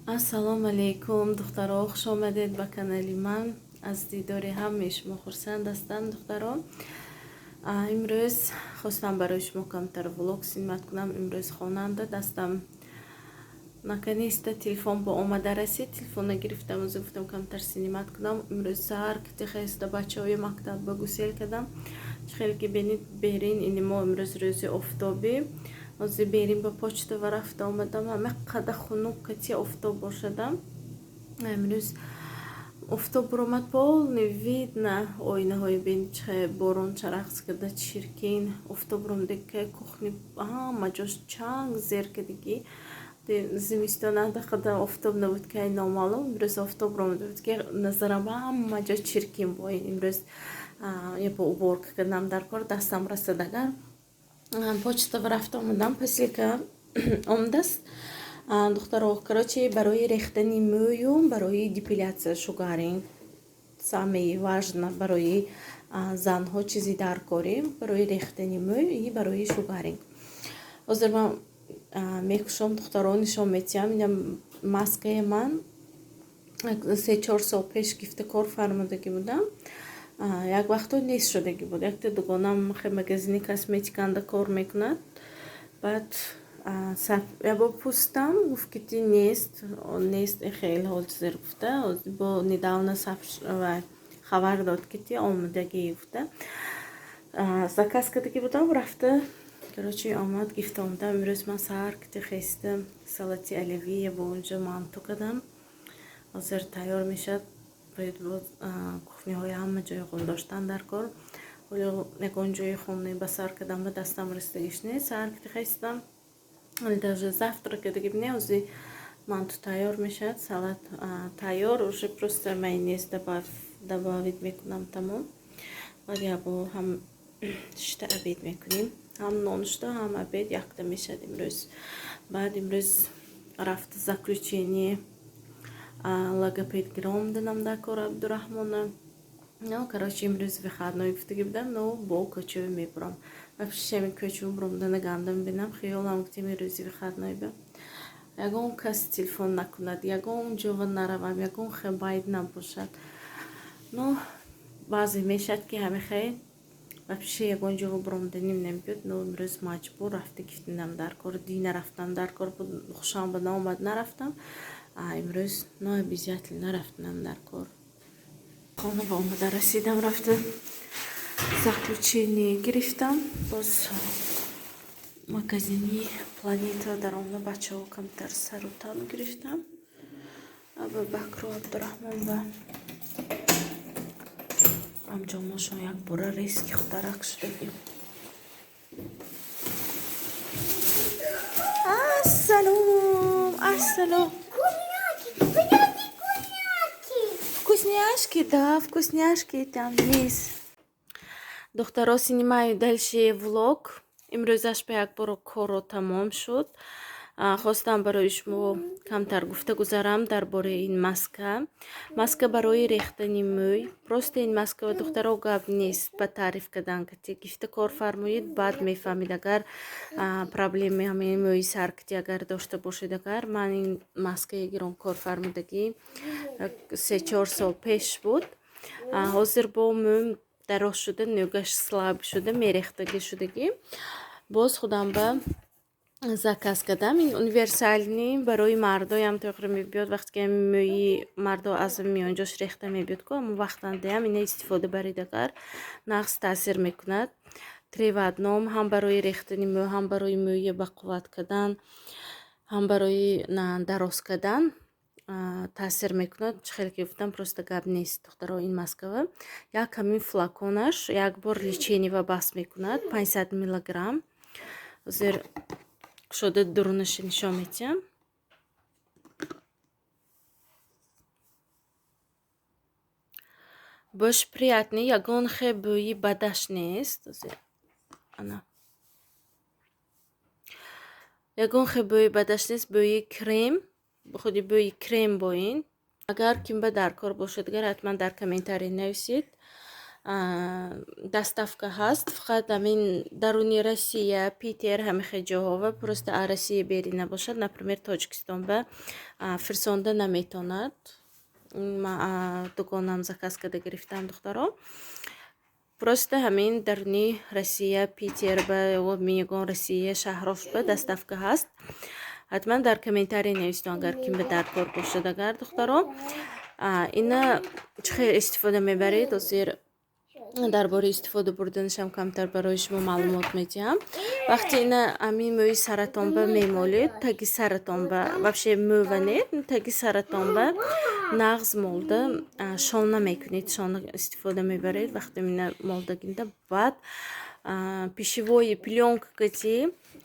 ассалому алайкум духтаро, хуш омадед ба канали ман. Аз дидори ҳамаи шумо хурсанд ҳастам духтаро. Имрӯз хостам барои шумо камтар влог синмат кунам. Имрӯз хонанда дастам наканиста телефон бо омада расид, телефона гирифтам ӯзи гуфтам камтар синмат кунам. Имрӯз саҳар ки тихеста бачаҳои мактаб ба гусел кардам. чихел ки бенид берин ини мо имрӯз рӯзи офтобӣ. ҳозир берим ба почта ва рафта омадам. Ҳама қадar хунук кати офтоб бошадам. Имрӯз офтоб буромад полни видно оинаҳои бенид чихе борон чарахс када чиркин. офтоб буромад ки кухни ҳама ҷош чанг зер кадагӣ. зимистона қада офтоб набуд ки номаълум. имрӯз офтоб буромад буд ки назарам ҳама ҷо чиркин боин. имрӯз япо уборка кардам дар кор, дастам расадагар почта рафта омадам. посилка омадааст духтаро. короче барои рехтани мӯю, барои депиляция шугаринг самое важно барои занҳо чизи даркорӣ, барои рехтани мӯй и барои шугаринг. ҳозир ман мекушам духтаро, нишон метиҳам. ина маскаи ман 3-4 сол пеш гифтакор фармудагӣ будам. як вақто нест шудагӣ буд. якта дугонам магазини косметиканда кор мекунад. баъд ябо пустам гуфт ки ти нест хеле ҳозир гуфта. бо недавно хабар дод ки ти омадагӣ гуфта. заказ кардагӣ будам, рафта короче омад гифта омадам. имрӯз ман саҳар ки ти хестам салати оливия бо унҷа манту кардам. ҳозир тайёр мешад. бояд кухняҳои ҳама ҷои ғул доштан дар кор. ҳоло ягон ҷои хонаи ба сар кардам, ба дастам расидагиш нест. саҳар ки ти хестам даже завтрак кардагӣ не. ҳозир манту тайёр мешад, салат тайёр, уже просто майонез добавить мекунам, тамом. баъд ябо ҳам шта обед мекунем. ҳам нонушта, ҳам обед якта мешад имрӯз. баъд имрӯз рафта заключение логопед гиром данам дар кор Абдураҳмона. короче имрӯз выходной гуфтагӣ будам, но бо кӯчавӣ мебурам. вообще кӯчавӣ буромда нагандам бинам. хиёлам гуфтем рӯзи выходной ба ягон кас телефон накунад, ягон ҷоға наравам, ягон хабайд набошад. но баъзе мешад ки ҳамихай вообще ягон ҷоға буромданим намебиёд. но имрӯз маҷбур рафта гифтидам дар кор. дина рафтам дар кор, хушам ба наомад нарафтам. имрӯз но обязательно рафтам дар кор. хона ба омада расидам, рафта заключение гирифтам. боз магазини планета дар онда бачаҳо камтар сару тан гирифтам. Абубакру Абдураҳмон ва амҷомошон як бора резки хутарак шудагӣ. Ассалом. Вкусняшки, да, вкусняшки там есть. духтаро, снимаю дальше влог. имрӯзаш ба як боро коро тамом шуд. хостам барои шумо камтар гуфта гузарам дар бораи ин маска барои рехтани мӯй. просто ин маска ва духтаро гап нест ба таъриф кардан. кати гифта кор фармоед, баъд мефаҳмед. агар проблемаи ҳамаи мӯи саркати агар дошта бошед, агар ман ин маскаи гиронкор фармудагӣ 3-4 сол пеш буд. ҳозир бо мӯм дароз шуда, нӯгаш слаб шуда, мерехтагӣ шудагӣ. боз худам ба заказ кардам. ин универсальни барои мардоям тохира мебиёд. вақте ки мӯи мардо аз миёнҷош рехта мебиёд ку аммо вақтандаям ина истифода баред, агар нағз таъсир мекунад. 3 в 1 ҳам барои рехтани мӯ, ҳам барои мӯи бақувват кардан, ҳам барои дароз кардан таъсир мекунад. чихел ки гуфтам просто гап нест духтаро. ин маскава як ҳамин флаконаш як бор лечение ва бас мекунад 500 миллиграмм. ҳозир шуда дурунаши нишон метиҳам. бош приятный, ягон хе бӯи бадаш нест. ягон хе бӯи бадаш нест. бӯи крем, худи бӯи крем бо ин. агар кимба дар кор бошад, агар ҳатман дар комментарий нависед. доставка ҳаст. Фақат ҳамин даруни Россия, Питер, ҳамин хел ҷоҳова просто аз Россия бери набошад, например Тоҷикистон ба фирсонда наметонад. Дугонам заказ карда гирифтам духтаро. Просто ҳамин даруни Россия, Питер ба мегон Россия шаҳров ба доставка ҳаст. ҳатман дар комментарий навистон агар ким ба даркор бошад. Агар духтаро ина чӣ хел истифода мебаред? Ҳозир дар бораи истифода бурданашам камтар барои шумо маълумот медиҳам. Вақте ина ҳамин мӯи саратонба мемолед, таги саратонба вообще мӯва не, таги саратонба нағз молда шона мекунед, шона истифода мебаред. Вақте ина молдагинда баъд пишивои плёнка кати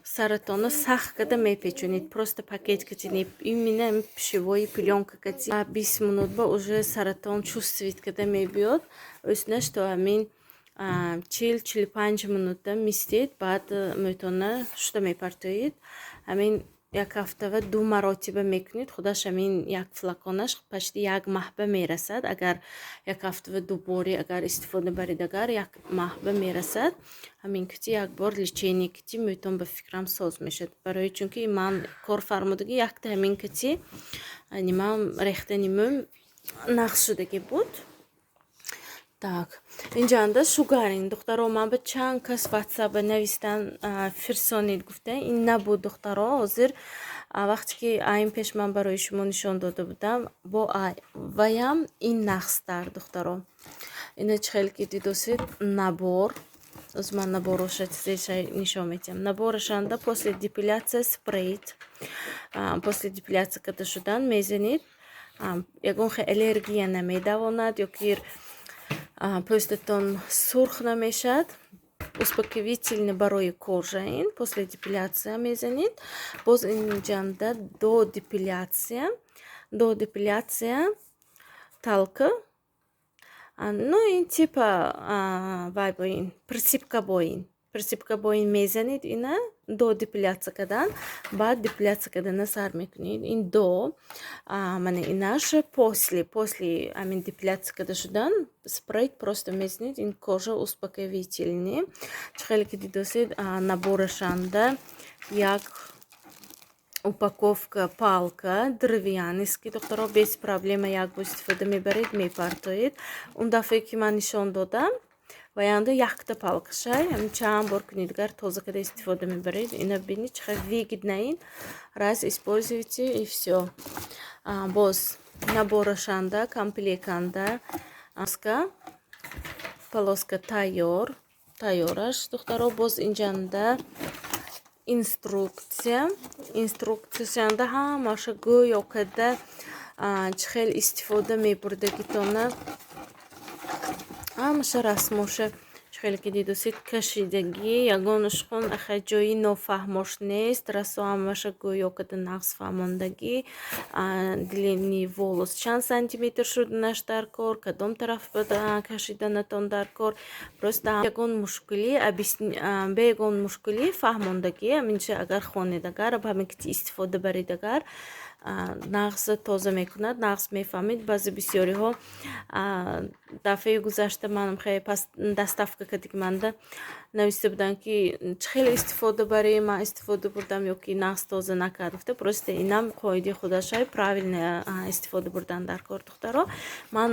саратона сахт када мепечунед, просто пакет катинед. Именно пишивои плёнка кати 20 минут ба уже саратон чувствует када мебиёд. Оснаш то ҳамин 40-45 минута мистед, баъд метона шуда мепартоед. ҳамин як ҳафтава 2 маротиба мекунед, худаш ҳамин як флаконаш пашти 1 маҳба мерасад. Агар як ҳафтава 2 бори агар истифода баред, агар 1 маҳба мерасад, ҳамин кити як бор лечение кити метон ба фикрам соз мешад. Барои чунки ман кор фармудаги якта ҳамин кити нимам рехтани мӯм нағз шудаги буд. Так, инҷанда шугаринг духтаро ман ба чанд кас ватсапа навистан фирсонид гуфтан, ин набуд духтаро. Ҳозир вақте ки айн пеш ман барои шумо нишон дода будам, бо ваям ин нағзтар духтаро. Ина чӣ хел ки дидосед набор. Оз ман набороша чизешай нишон медиҳам. Наборашанда после депиляция спрейт. После депиляция када шудан мезанед. Ягон хел аллергия намедавонад, ёки пӯстатон сурх намешад. Успокоительный барои кожа ин после депиляция мезанед. Боз инҷанда до депиляция талка. Ну ин типа вайбоин присипка боин мезанед ина до депиляция кадан, баъд депиляция кадана сар мекунед. Ин до мана инаш после ҳамин депиляция када шудан спрейт просто мезанед. Ин кожа успокоительный. Чӣ хеле ки дидосед наборашанда як упаковка палка деревянский духтаро без проблема як бо истифода мебаред, мепартоед. Он дафъе ки ман нишон додам ваянда якта палкашай ҳамин чанд бор кунед, агар тоза када истифода мебаред. Ина бинед чӣ хел выгоднаин, раз используйте и всё. Боз наборашанда комплектанда полоска тайёраш духтаро. Боз инҷанда инструкцияшанда ҳамаша гӯё када чӣ хел истифода мебурдагитона ҳамаша расмоша чӣ хеле ки дидосед кашидаги ягонаш хун ахе ҷои нофаҳмош нест. Расо ҳамаша гӯё када нағз фаҳмондагӣ. Длини волос чанд сантиметр шуданаш дар кор, кадом тараф кашиданатон дар кор. Просто ягон мушкилӣ фаҳмондагӣ ҳаминча агар хонед, агар ба ҳамин кити истифода баред, агар нағз тоза мекунад, нағз мефаҳмед. баъзе бисёриҳо дафъаи гузашта манам хеле пас доставка кадигманда нависта буданд ки чӣ хеле истифода барем, ман истифода бурдам ёки нағз тоза накард. Гуфта просто инам қоидаи худашай правилно истифода бурдан дар кор духтаро. Ман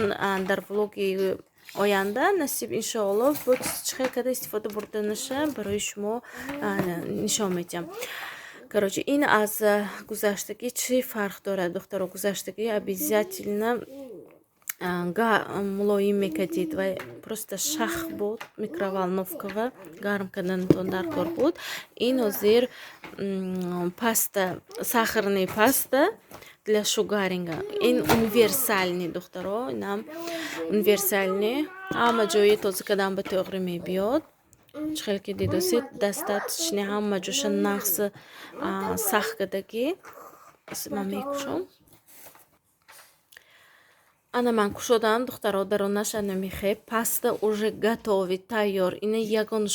дар влоги оянда насиб иншоалло буд чӣ хел када истифода бурданаша барои шумо нишон медиҳам. Короче, ин аз гузаштагӣ чӣ фарқ дорад духтаро? Гузаштагӣ обязательно мулоим мекардид ва просто шах буд, микроволновкава гарм карданатон дар кор буд. Ин ҳозир паста, сахарный паста для шугаринга. Ин универсальный духтаро, инам универсальный. Ҳама ҷои тоза кадан ба тоғри мебиёд. Чӣ хел ки дидосед достаточно ҳама ҷоша нағз сахт кадаги. Ман мекушам. Ана ман кушодам духтаро, даронаша намехе. Паста уже готови, тайёр. Ина ягон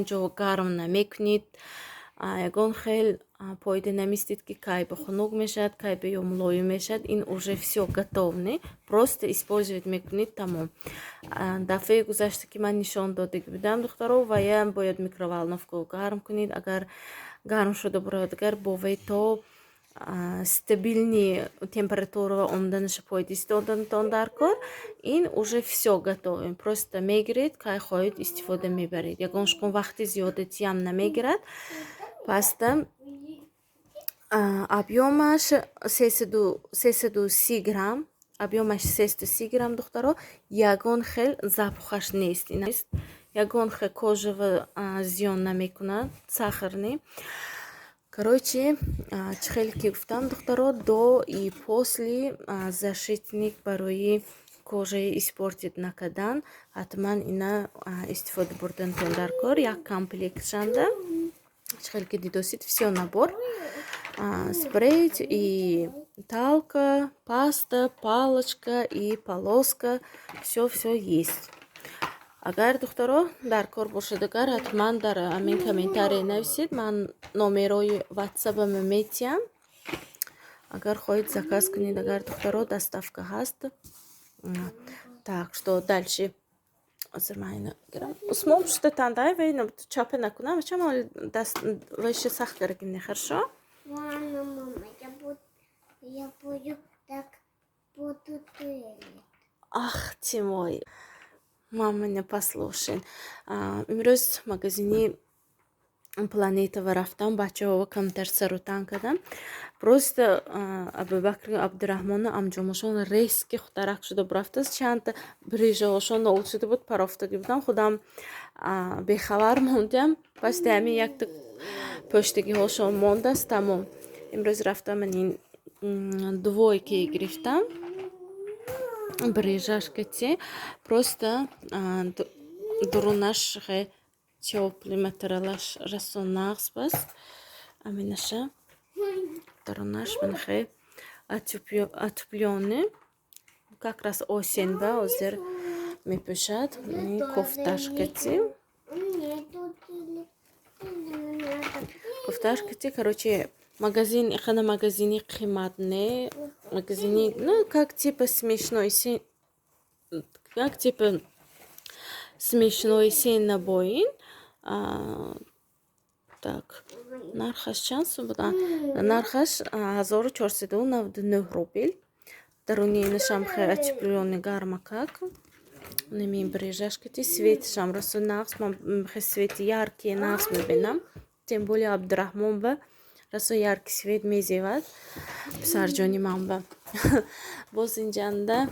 ҷо гарм намекунед. ягон хел пойда намистид ки кай ба хунук мешад, кай ба ё мулоим мешад. Ин уже всё готов, не? Просто использовать мекунид тамом. Дафъаи гузашта ки ман нишон дода будам духтаро, вая бояд микроволновка гарм кунид. Агар гарм шуда бароядгар бо вай то стабильни температура омданаша пойда истодантон дар кор. Ин уже всё готово. Просто мегиред, кай хоҳед истифода мебаред. Ягоншкун вақти зиёдатиам намегирад. Паста объёмаш 330 грамм. Объёмаш 330 грамм духтаро. Ягон хел запахаш нест. Ягон хел кожава зиён намекунад. Сахар не. Короче, чӣ хеле ки гуфтам духтаро, до и после зашитник барои кожаи испортид накардан ҳатман ина истифода бурдантон дар кор. Як комплектшанда чӣ хеле ки дидосид всё набор. Спрей и талка, паста, палочка и полоска. Всё есть. Агар духтаро дар кор бошадагар ҳатман дар амин комментарий нависед. Ман номерои ватсапам метиҳам. Агар хоҳед заказ кунед, агар духтаро доставка ҳаст. Так что дальше азермайна гирам. Усмом что-то дай, вей чапа накунам, чама даст вейше сах гаргим не хорошо? Мама, я буду так буду делать. Ах ты мой. Мама, не послушай. Имрӯз магазини Планетава рафтам, бачаҳоро камтар сарутан кардам. Просто Абубакр Абдураҳмону амҷомашон резки хутарак шуда бурафтаст. Чанда брижаҳошон ноут шуда буд, парафтаги будам. Худам бехабар мондам. Пасди ҳамин якта поштагиҳошон мондааст. Тамом. Имрӯз рафтам ин двойки гирифтам. Брижашкати. Просто дурунаш хе теплый материалаш расонахс бас. Аминаша. Дурунаш манхе отоплённый. Как раз осень, да, озер мепушад. Кофташкати. Кофташкати, короче, магазин, хана магазини қиматный. Магазини, ну, как типа смешной сеннабоин. Так, нархаш чанд буд? Нархаш 1499 рубл. Даруни инашам хе отоплённый гармакак. Ними брижашкати, светшам расу нахс, ман хе свет яркий нахс мебинам. Тем более Абдураҳмон ба расу яркий свет мезевад. Писарҷони ман ба. Боз инҷанда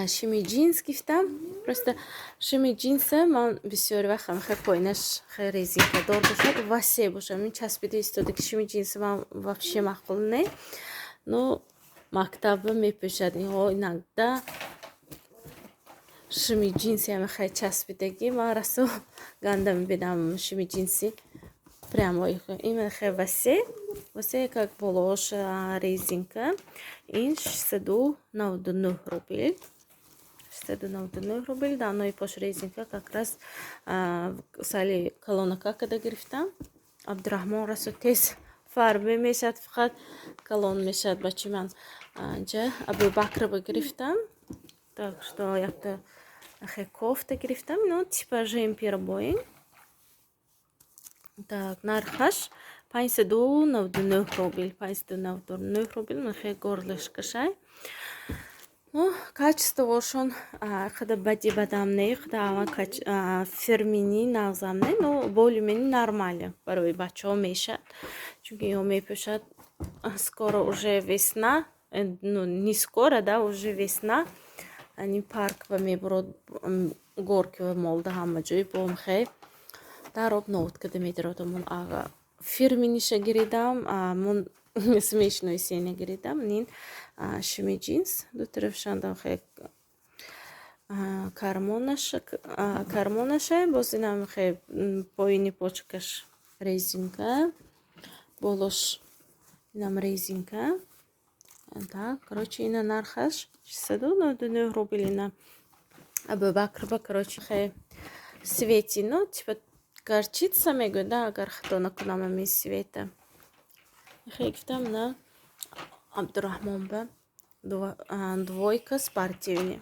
шими джинс гифтам. Просто шими джинса ман бисёри вақт хе поинаш хе резинкадор бошад, васе бошад. Мин часпида истода ки шими джинса ман вообще мақбул не. Но мактаба мепӯшад. Инҳо иногда шими джинси ҳама хе часпидаги. Ман расо ганда мебинам шими джинси. Прямо именно хе васе как болош резинка. Ин 699 рубл. 699 рубл. Данои пош резинка как раз сали колона какада гирифтам. Абдураҳмон расо тез фарбе мешад, фақат колон мешад. Бачи ман ҷа Абубакрова гирифтам. Так что якта хе кофта гирифтам. Но типажем пирбоин. Так, нархаш 599 рубл. 599 рубл. Нахе горлешкашай. Ну, качествошон хада бади бадам не, хада ава фирмини нағзам не, но более-менее нормально барои бачаҳо мешад. Чунки ё мепӯшад скоро уже весна, ну не скоро, да, уже весна. Ани парк ва мебурад горки ва молда ҳама ҷои бом хе. Дароб ноут када медирадамон ага фирминиша гиридам, мон смешной сене гиридам. Нин шими джинс ду тарафшанда хе кармонаша бозинам хе поини почкаш резинка. Болош инам резинка. Так, короче, ина нархаш 699 рубл. Ина Абубакрова, короче, хе свети, но типа горчица мегӯ, да, агар хато накунам, ами Света. Хе гуфтам, на Абдурахмон ба двойка спортивный.